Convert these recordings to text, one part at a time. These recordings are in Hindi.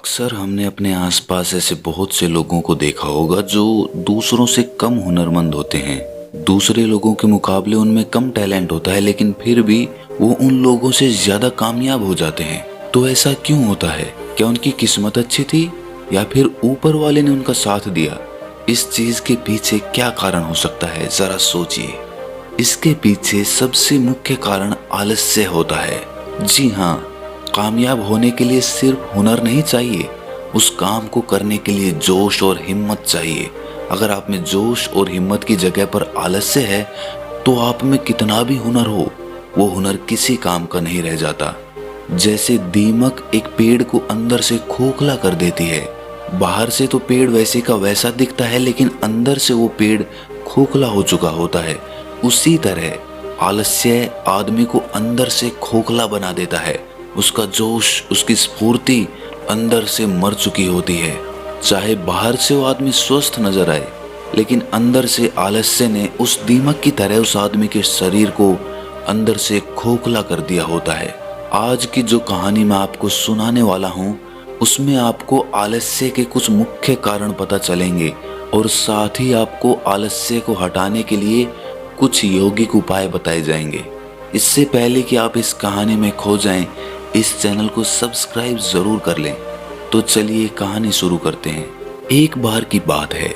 अक्सर हमने अपने आसपास ऐसे बहुत से लोगों को देखा होगा जो दूसरों से कम हुनरमंद होते हैं। दूसरे लोगों के मुकाबले उनमें कम टैलेंट होता है, लेकिन फिर भी वो उन लोगों से ज्यादा कामयाब हो जाते हैं। तो ऐसा क्यों होता है? क्या उनकी किस्मत अच्छी थी या फिर ऊपर वाले ने उनका साथ दिया? इस चीज के पीछे क्या कारण हो सकता है, जरा सोचिए। इसके पीछे सबसे मुख्य कारण आलस्य होता है। जी हाँ, कामयाब होने के लिए सिर्फ हुनर नहीं चाहिए, उस काम को करने के लिए जोश और हिम्मत चाहिए। अगर आप में जोश और हिम्मत की जगह पर आलस्य है तो आप में कितना भी हुनर हो, वो हुनर किसी काम का नहीं रह जाता। जैसे दीमक एक पेड़ को अंदर से खोखला कर देती है। बाहर से तो पेड़ वैसे का वैसा दिखता है, लेकिन अंदर से वो पेड़ खोखला हो चुका होता है। उसी तरह आलस्य आदमी को अंदर से खोखला बना देता है। उसका जोश, उसकी स्फूर्ति अंदर से मर चुकी होती है। चाहे बाहर से वो आदमी स्वस्थ नजर आए, लेकिन अंदर से आलस्य ने उस दीमक की तरह उस आदमी के शरीर को अंदर से खोखला कर दिया होता है। आज की जो कहानी मैं आपको सुनाने वाला हूँ, उसमें आपको आलस्य के कुछ मुख्य कारण पता चलेंगे और साथ ही आपको आलस्य को हटाने के लिए कुछ यौगिक उपाय बताए जाएंगे। इससे पहले कि आप इस कहानी में खो जाएं, इस चैनल को सब्सक्राइब जरूर कर लें। तो चलिए कहानी शुरू करते हैं। एक बार की बात है,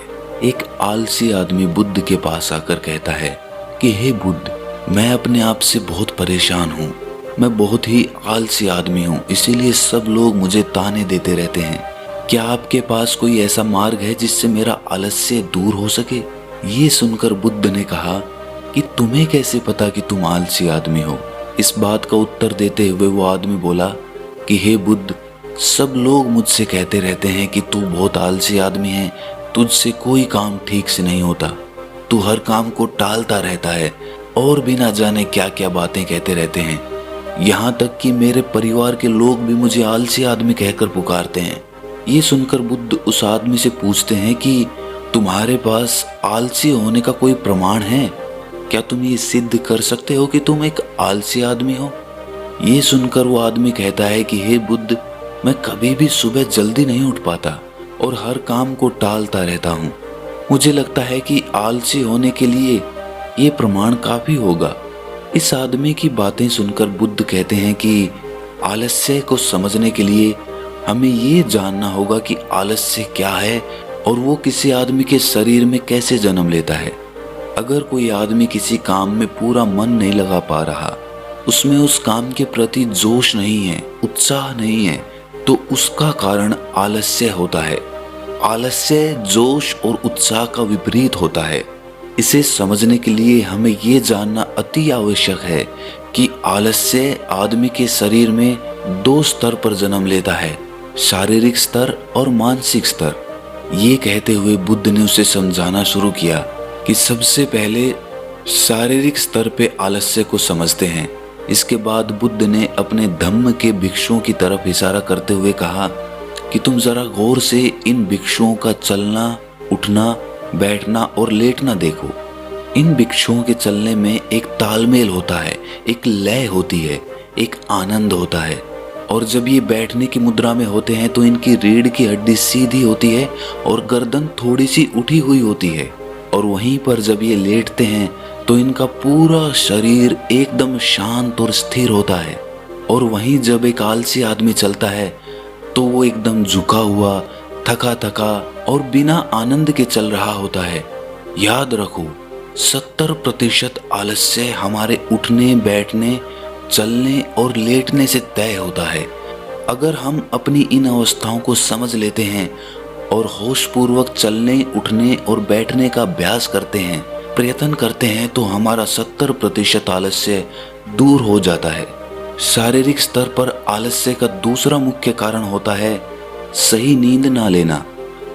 एक आलसी आदमी बुद्ध के पास आकर कहता है कि हे बुद्ध, मैं अपने आप से बहुत परेशान हूँ। मैं बहुत ही आलसी आदमी हूँ, इसीलिए सब लोग मुझे ताने देते रहते हैं। क्या आपके पास कोई ऐसा मार्ग है जिससे मेरा आलस्य दूर हो सके? ये सुनकर बुद्ध ने कहा कि तुम्हें कैसे पता कि तुम आलसी आदमी हो? इस बात का उत्तर देते हुए वो आदमी बोला कि हे बुद्ध, सब लोग मुझसे कहते रहते हैं कि तू बहुत आलसी आदमी है, तुझसे कोई काम ठीक से नहीं होता, तू हर काम को टालता रहता है और भी ना जाने क्या क्या बातें कहते रहते हैं। यहाँ तक कि मेरे परिवार के लोग भी मुझे आलसी आदमी कहकर पुकारते हैं। ये सुनकर बुद्ध उस आदमी से पूछते हैं कि तुम्हारे पास आलसी होने का कोई प्रमाण है? क्या तुम ये सिद्ध कर सकते हो कि तुम एक आलसी आदमी हो? ये सुनकर वो आदमी कहता है कि हे बुद्ध, मैं कभी भी सुबह जल्दी नहीं उठ पाता और हर काम को टालता रहता हूँ। मुझे लगता है कि आलसी होने के लिए ये प्रमाण काफी होगा। इस आदमी की बातें सुनकर बुद्ध कहते हैं कि आलस्य को समझने के लिए हमें ये जानना होगा कि आलस्य क्या है और वो किसी आदमी के शरीर में कैसे जन्म लेता है। अगर कोई आदमी किसी काम में पूरा मन नहीं लगा पा रहा, उसमें उस काम के प्रति जोश नहीं है, उत्साह नहीं है, तो उसका कारण आलस्य होता है। आलस्य जोश और उत्साह का विपरीत होता है। इसे समझने के लिए हमें ये जानना अति आवश्यक है कि आलस्य आदमी के शरीर में दो स्तर पर जन्म लेता है, शारीरिक स्तर और मानसिक स्तर। ये कहते हुए बुद्ध ने उसे समझाना शुरू किया कि सबसे पहले शारीरिक स्तर पे आलस्य को समझते हैं। इसके बाद बुद्ध ने अपने धम्म के भिक्षुओं की तरफ इशारा करते हुए कहा कि तुम जरा गौर से इन भिक्षुओं का चलना, उठना, बैठना और लेटना देखो। इन भिक्षुओं के चलने में एक तालमेल होता है, एक लय होती है, एक आनंद होता है। और जब ये बैठने की मुद्रा में होते हैं तो इनकी रीढ़ की हड्डी सीधी होती है और गर्दन थोड़ी सी उठी हुई होती है। और वहीं पर जब ये लेटते हैं तो इनका पूरा शरीर एकदम शांत और स्थिर होता है। और वहीं जब एक आलसी आदमी चलता है तो वो एकदम झुका हुआ, थका थका और बिना आनंद के चल रहा होता है। याद रखो, 70% आलस्य हमारे उठने, बैठने, चलने और लेटने से तय होता है। अगर हम अपनी इन अवस्थाओं को समझ लेते हैं और होशपूर्वक चलने, उठने और बैठने का अभ्यास करते हैं, प्रयत्न करते हैं, तो हमारा 70% आलस्य दूर हो जाता है। शारीरिक स्तर पर आलस्य का दूसरा मुख्य कारण होता है सही नींद ना लेना।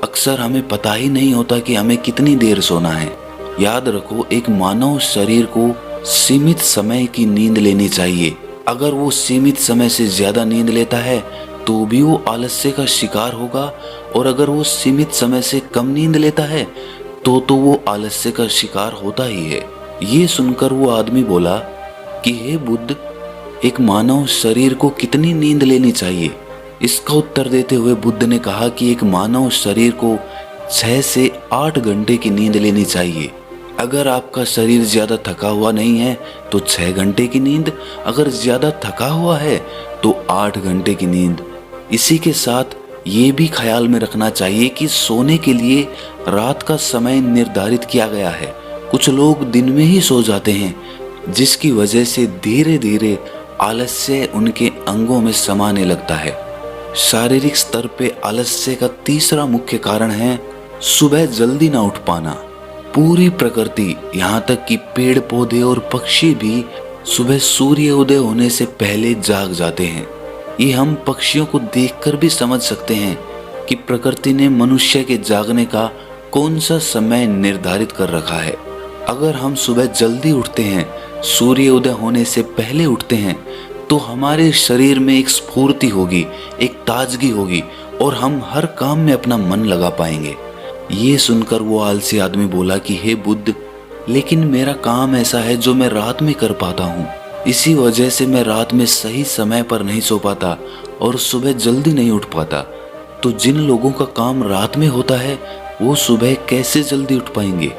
अक्सर हमें पता ही नहीं होता कि हमें कितनी देर सोना है। याद रखो, एक मानव शरीर को सीमित समय की नींद लेनी चाहिए। अगर वो सीमित समय से ज्यादा नींद लेता है तो भी वो आलस्य का शिकार होगा, और अगर वो सीमित समय से कम नींद लेता है तो वो आलस्य का शिकार होता ही है। ये सुनकर वो आदमी बोला कि हे बुद्ध, एक मानव शरीर को कितनी नींद लेनी चाहिए? इसका उत्तर देते हुए बुद्ध ने कहा कि एक मानव शरीर को 6 से 8 घंटे की नींद लेनी चाहिए। अगर आपका शरीर ज्यादा थका हुआ नहीं है तो 6 घंटे की नींद, अगर ज्यादा थका हुआ है तो 8 घंटे की नींद। इसी के साथ ये भी ख्याल में रखना चाहिए कि सोने के लिए रात का समय निर्धारित किया गया है। कुछ लोग दिन में ही सो जाते हैं, जिसकी वजह से धीरे धीरे आलस्य उनके अंगों में समाने लगता है। शारीरिक स्तर पे आलस्य का तीसरा मुख्य कारण है सुबह जल्दी ना उठ पाना। पूरी प्रकृति, यहाँ तक कि पेड़ पौधे और पक्षी भी सुबह सूर्य उदय होने से पहले जाग जाते हैं। ये हम पक्षियों को देखकर भी समझ सकते हैं कि प्रकृति ने मनुष्य के जागने का कौन सा समय निर्धारित कर रखा है। अगर हम सुबह जल्दी उठते हैं, सूर्य उदय होने से पहले उठते हैं, तो हमारे शरीर में एक स्फूर्ति होगी, एक ताजगी होगी और हम हर काम में अपना मन लगा पाएंगे। ये सुनकर वो आलसी आदमी बोला कि हे बुद्ध, लेकिन मेरा काम ऐसा है जो मैं रात में कर पाता हूँ। इसी वजह से मैं रात में सही समय पर नहीं सो पाता और सुबह जल्दी नहीं उठ पाता। तो जिन लोगों का काम रात में होता है वो सुबह कैसे जल्दी उठ पाएंगे?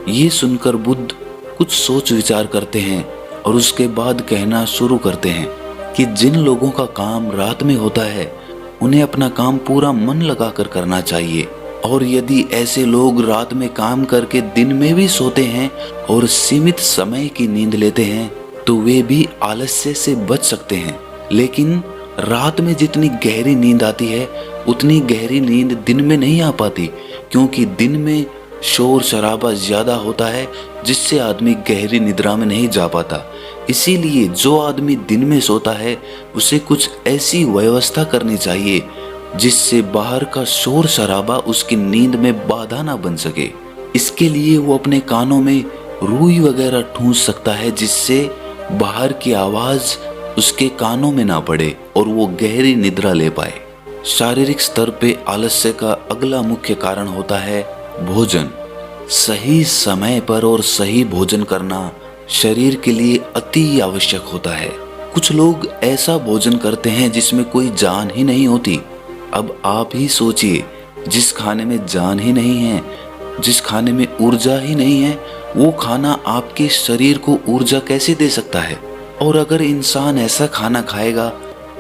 ये सुनकर बुद्ध कुछ सोच विचार करते हैं और उसके बाद कहना शुरू करते हैं कि जिन लोगों का काम रात में होता है उन्हें अपना काम पूरा मन लगाकर करना चाहिए, और यदि ऐसे लोग रात में काम करके दिन में भी सोते हैं और सीमित समय की नींद लेते हैं तो वे भी आलस्य से बच सकते हैं। लेकिन रात में जितनी गहरी नींद आती है उतनी गहरी नींद दिन में नहीं आ पाती, क्योंकि दिन में शोर शराबा ज्यादा होता है जिससे आदमी गहरी निद्रा में नहीं जा पाता। इसीलिए जो आदमी दिन में सोता है उसे कुछ ऐसी व्यवस्था करनी चाहिए जिससे बाहर का शोर शराबा उसकी नींद में बाधा ना बन सके। इसके लिए वो अपने कानों में रुई वगैरह ठूंस सकता है जिससे बाहर की आवाज उसके कानों में ना पड़े और वो गहरी निद्रा ले पाए। शारीरिक स्तर पे आलस्य का अगला मुख्य कारण होता है भोजन। सही समय पर और सही भोजन करना शरीर के लिए अति आवश्यक होता है। कुछ लोग ऐसा भोजन करते हैं जिसमें कोई जान ही नहीं होती। अब आप ही सोचिए, जिस खाने में जान ही नहीं है, जिस खाने में ऊर्जा ही नहीं है, वो खाना आपके शरीर को ऊर्जा कैसे दे सकता है? और अगर इंसान ऐसा खाना खाएगा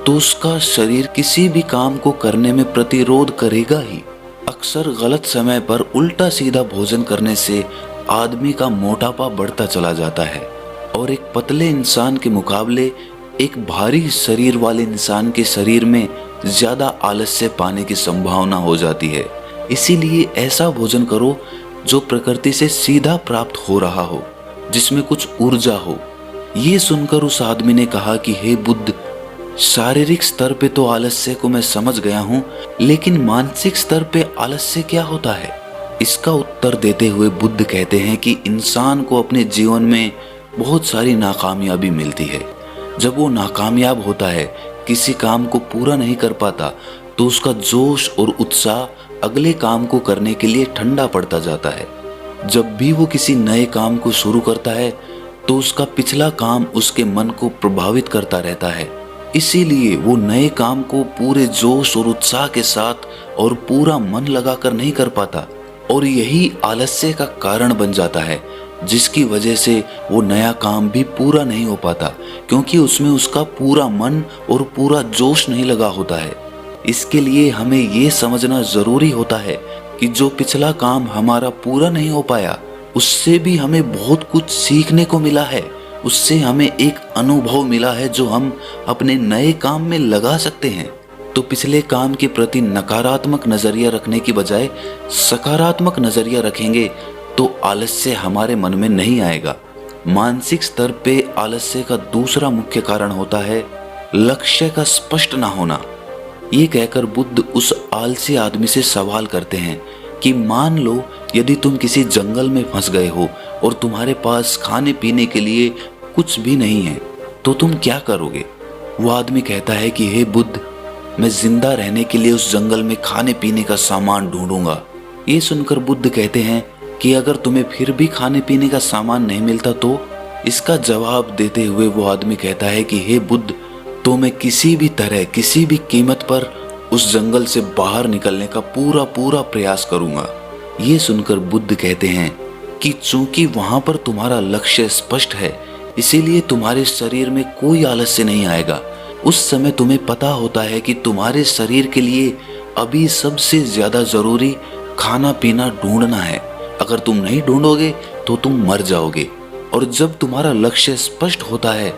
तो उसका शरीर किसी भी काम को करने में प्रतिरोध करेगा ही। अक्सर गलत समय पर उल्टा सीधा भोजन करने से आदमी का मोटापा बढ़ता चला जाता है और एक पतले इंसान के मुकाबले एक भारी शरीर वाले इंसान के शरीर में ज्यादा आलस्य पाने की संभावना हो जाती है। इसीलिए ऐसा भोजन करो जो प्रकृति से सीधा प्राप्त हो रहा हो, जिसमें कुछ ऊर्जा हो। ये सुनकर उस आदमी ने कहा कि हे बुद्ध, शारीरिक स्तर पे तो आलस्य को मैं समझ गया हूँ, लेकिन मानसिक स्तर पे आलस्य क्या होता है? इसका उत्तर देते हुए बुद्ध कहते हैं कि इंसान को अपने जीवन में बहुत सारी नाकामयाबी मिलती है। जब वो नाकामयाब होता है, किसी काम को पूरा नहीं कर पाता, तो उसका जोश और उत्साह अगले काम को करने के लिए ठंडा पड़ता जाता है। जब भी वो किसी नए काम को शुरू करता है तो उसका पिछला काम उसके मन को प्रभावित करता रहता है। इसीलिए वो नए काम को पूरे जोश और उत्साह के साथ और पूरा मन लगाकर नहीं कर पाता, और यही आलस्य का कारण बन जाता है, जिसकी वजह से वो नया काम भी पूरा नहीं हो पाता, क्योंकि उसमें उसका पूरा मन और पूरा जोश नहीं लगा होता है। इसके लिए हमें ये समझना जरूरी होता है कि जो पिछला काम हमारा पूरा नहीं हो पाया उससे भी हमें बहुत कुछ सीखने को मिला है, उससे हमें एक अनुभव मिला है जो हम अपने नए काम में लगा सकते हैं। तो पिछले काम के प्रति नकारात्मक नजरिया रखने की बजाय सकारात्मक नजरिया रखेंगे तो आलस्य हमारे मन में नहीं आएगा। मानसिक स्तर पे आलस्य का दूसरा मुख्य कारण होता है लक्ष्य का स्पष्ट ना होना। ये कहकर बुद्ध उस आलसी आदमी से सवाल करते हैं कि मान लो यदि तुम किसी जंगल में फंस गए हो और तुम्हारे पास खाने पीने के लिए कुछ भी नहीं है, तो तुम क्या करोगे? वो आदमी कहता है कि हे बुद्ध, मैं जिंदा रहने के लिए उस जंगल में खाने पीने का सामान ढूंढूंगा। ये सुनकर बुद्ध कहते हैं कि अगर तुम्हें फिर भी खाने पीने का सामान नहीं मिलता तो? इसका जवाब देते हुए वो आदमी कहता है कि हे बुद्ध, तो मैं किसी भी तरह, किसी भी कीमत पर उस जंगल से बाहर निकलने का पूरा पूरा प्रयास करूंगा। ये सुनकर बुद्ध कहते हैं कि चूंकि वहां पर तुम्हारा लक्ष्य स्पष्ट है, इसीलिए तुम्हारे शरीर में कोई आलस्य नहीं आएगा। उस समय तुम्हें पता होता है कि तुम्हारे शरीर के लिए अभी सबसे ज्यादा जरूरी खाना पीना ढूंढना है। अगर तुम नहीं ढूंढोगे तो तुम मर जाओगे। और जब तुम्हारा लक्ष्य स्पष्ट होता है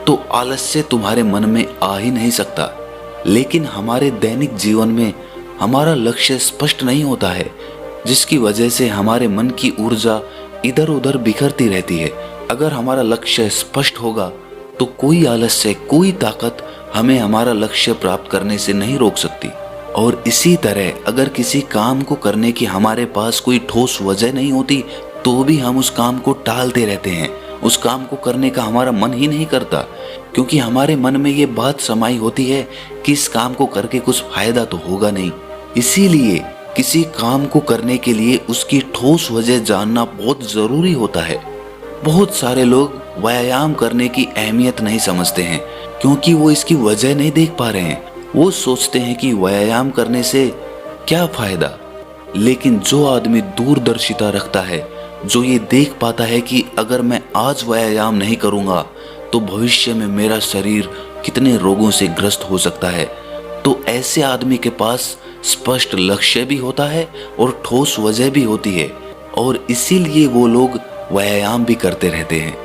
तो आलस्य तुम्हारे मन में आ ही नहीं सकता। लेकिन हमारे दैनिक जीवन में हमारा लक्ष्य स्पष्ट नहीं होता है, जिसकी वजह से हमारे मन की ऊर्जा इधर उधर बिखरती रहती है। अगर हमारा लक्ष्य स्पष्ट होगा तो कोई आलस्य, कोई ताकत हमें हमारा लक्ष्य प्राप्त करने से नहीं रोक सकती। और इसी तरह अगर किसी काम को करने की हमारे पास कोई ठोस वजह नहीं होती तो भी हम उस काम को टालते रहते हैं। उस काम को करने का हमारा मन ही नहीं करता, क्योंकि हमारे मन में ये बात समाई होती है कि इस काम को करके कुछ फायदा तो होगा नहीं। इसीलिए किसी काम को करने के लिए उसकी ठोस वजह जानना बहुत जरूरी होता है। बहुत सारे लोग व्यायाम करने की अहमियत नहीं समझते हैं, क्योंकि वो इसकी वजह नहीं देख पा रहे हैं। वो सोचते हैं कि व्यायाम करने से क्या फायदा। लेकिन जो आदमी दूरदर्शिता रखता है, जो ये देख पाता है कि अगर मैं आज व्यायाम नहीं करूंगा तो भविष्य में मेरा शरीर कितने रोगों से ग्रस्त हो सकता है, तो ऐसे आदमी के पास स्पष्ट लक्ष्य भी होता है और ठोस वजह भी होती है, और इसीलिए वो लोग व्यायाम भी करते रहते हैं।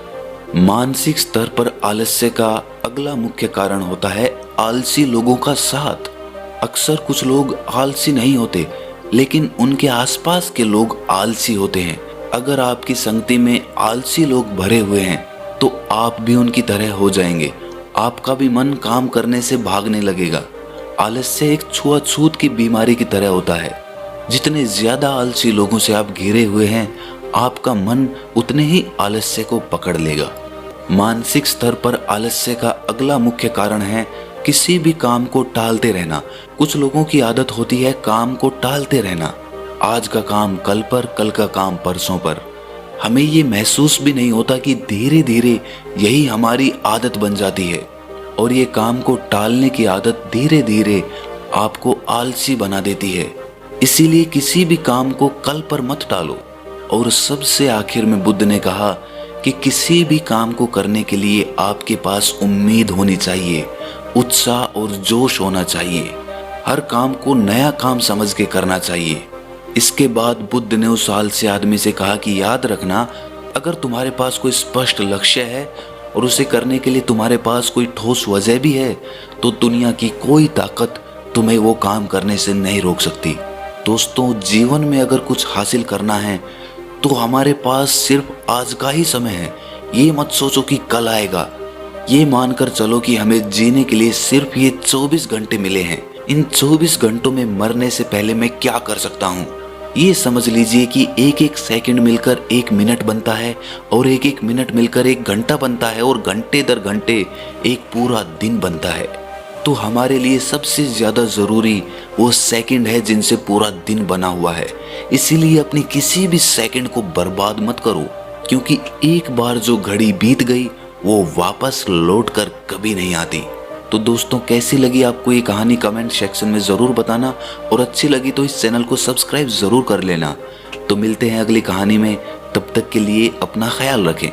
मानसिक स्तर पर आलस्य का अगला मुख्य कारण होता है आलसी लोगों का साथ। अक्सर कुछ लोग आलसी नहीं होते, लेकिन उनके आसपास के लोग आलसी होते हैं। अगर आपकी संगति में आलसी लोग भरे हुए हैं तो आप भी उनकी तरह हो जाएंगे। आपका भी मन काम करने से भागने लगेगा। आलस्य एक छुआछूत की बीमारी की तरह होता है। जितने ज्यादा आलसी लोगों से आप घिरे हुए हैं, आपका मन उतने ही आलस्य को पकड़ लेगा। मानसिक स्तर पर आलस्य का अगला मुख्य कारण है किसी भी काम को टालते रहना। कुछ लोगों की आदत होती है काम को टालते रहना। आज का काम कल पर, कल का काम परसों पर। हमें ये महसूस भी नहीं होता कि धीरे धीरे यही हमारी आदत बन जाती है, और ये काम को टालने की आदत धीरे धीरे आपको आलसी बना देती है। इसीलिए किसी भी काम को कल पर मत टालो। और सबसे आखिर में बुद्ध ने कहा कि किसी भी काम को करने के लिए आपके पास उम्मीद होनी चाहिए, उत्साह और जोश होना चाहिए। हर काम को नया काम समझ के करना चाहिए। इसके बाद बुद्ध ने उस आलसी आदमी से कहा कि याद रखना, अगर तुम्हारे पास कोई स्पष्ट लक्ष्य है और उसे करने के लिए तुम्हारे पास कोई ठोस वजह भी है, तो दुनिया की कोई ताकत तुम्हें वो काम करने से नहीं रोक सकती। दोस्तों, जीवन में अगर कुछ हासिल करना है तो हमारे पास सिर्फ आज का ही समय है। ये मत सोचो कि कल आएगा। ये मानकर चलो कि हमें जीने के लिए सिर्फ ये 24 घंटे मिले हैं। इन 24 घंटों में मरने से पहले मैं क्या कर सकता हूँ। ये समझ लीजिए कि एक एक सेकंड मिलकर एक मिनट बनता है, और एक एक मिनट मिलकर एक घंटा बनता है, और घंटे दर घंटे एक पूरा दिन बनता है। तो हमारे लिए सबसे ज्यादा जरूरी वो सेकंड है जिनसे पूरा दिन बना हुआ है। इसीलिए अपनी किसी भी सेकंड को बर्बाद मत करो, क्योंकि एक बार जो घड़ी बीत गई वो वापस लौट कर कभी नहीं आती। तो दोस्तों, कैसी लगी आपको ये कहानी कमेंट सेक्शन में जरूर बताना, और अच्छी लगी तो इस चैनल को सब्सक्राइब जरूर कर लेना। तो मिलते हैं अगली कहानी में, तब तक के लिए अपना ख्याल रखें।